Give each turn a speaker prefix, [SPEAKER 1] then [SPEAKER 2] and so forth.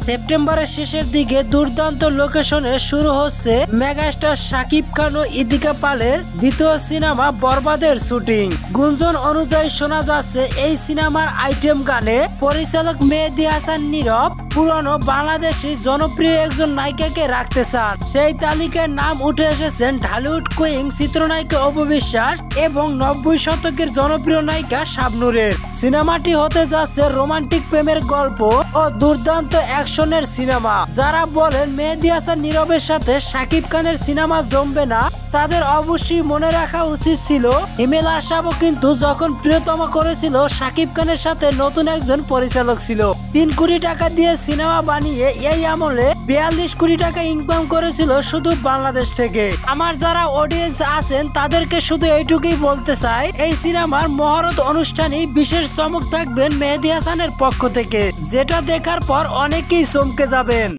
[SPEAKER 1] সেপ্টেম্বরের শেষের দিকে দুর্দান্ত লোকেশনে শুরু হচ্ছে মেগাস্টার শাকিব খান ও ইদিকা পালের দ্বিতীয় সিনেমা বরবাদের শুটিং। গুঞ্জন অনুযায়ী শোনা যাচ্ছে এই সিনেমার আইটেম গানে পরিচালক মেহেদী হাসান নীরব পুরনো বাংলাদেশি জনপ্রিয় একজন নায়িকাকে রাখতে চান। সেই তালিকায় নাম উঠে এসেছেন ঢালিউড কুইন চিত্রনায়িকা অপু বিশ্বাস এবং 90 শতকের জনপ্রিয় নায়িকা শাবনূরের। সিনেমাটি হতে যাচ্ছে রোমান্টিক প্রেমের গল্প ও দুর্দান্ত অ্যাকশনের সিনেমা। যারা বলেন মেহেদী হাসান নীরবের সাথে শাকিব খানের সিনেমা জমবে না, তাদের অবশ্যই মনে রাখা উচিত ছিল হিমেল আশরাফও কিন্তু যখন প্রিয়তমা করেছিল শাকিব খানের সাথে নতুন একজন পরিচালক ছিল। 3 কোটি টাকা দিয়ে সিনেমা বানিয়ে এই আমলে 42 কোটি টাকা ইনকাম করেছিল শুধু বাংলাদেশ থেকে। আমার যারা অডিয়েন্স আছেন তাদেরকে শুধু এইটুকুই বলতে চাই, এই সিনেমার মহরত অনুষ্ঠানে বিশেষ চমক থাকবেন মেহেদী হাসানের পক্ষ থেকে, যেটা দেখার পর অনেকেই চমকে যাবেন।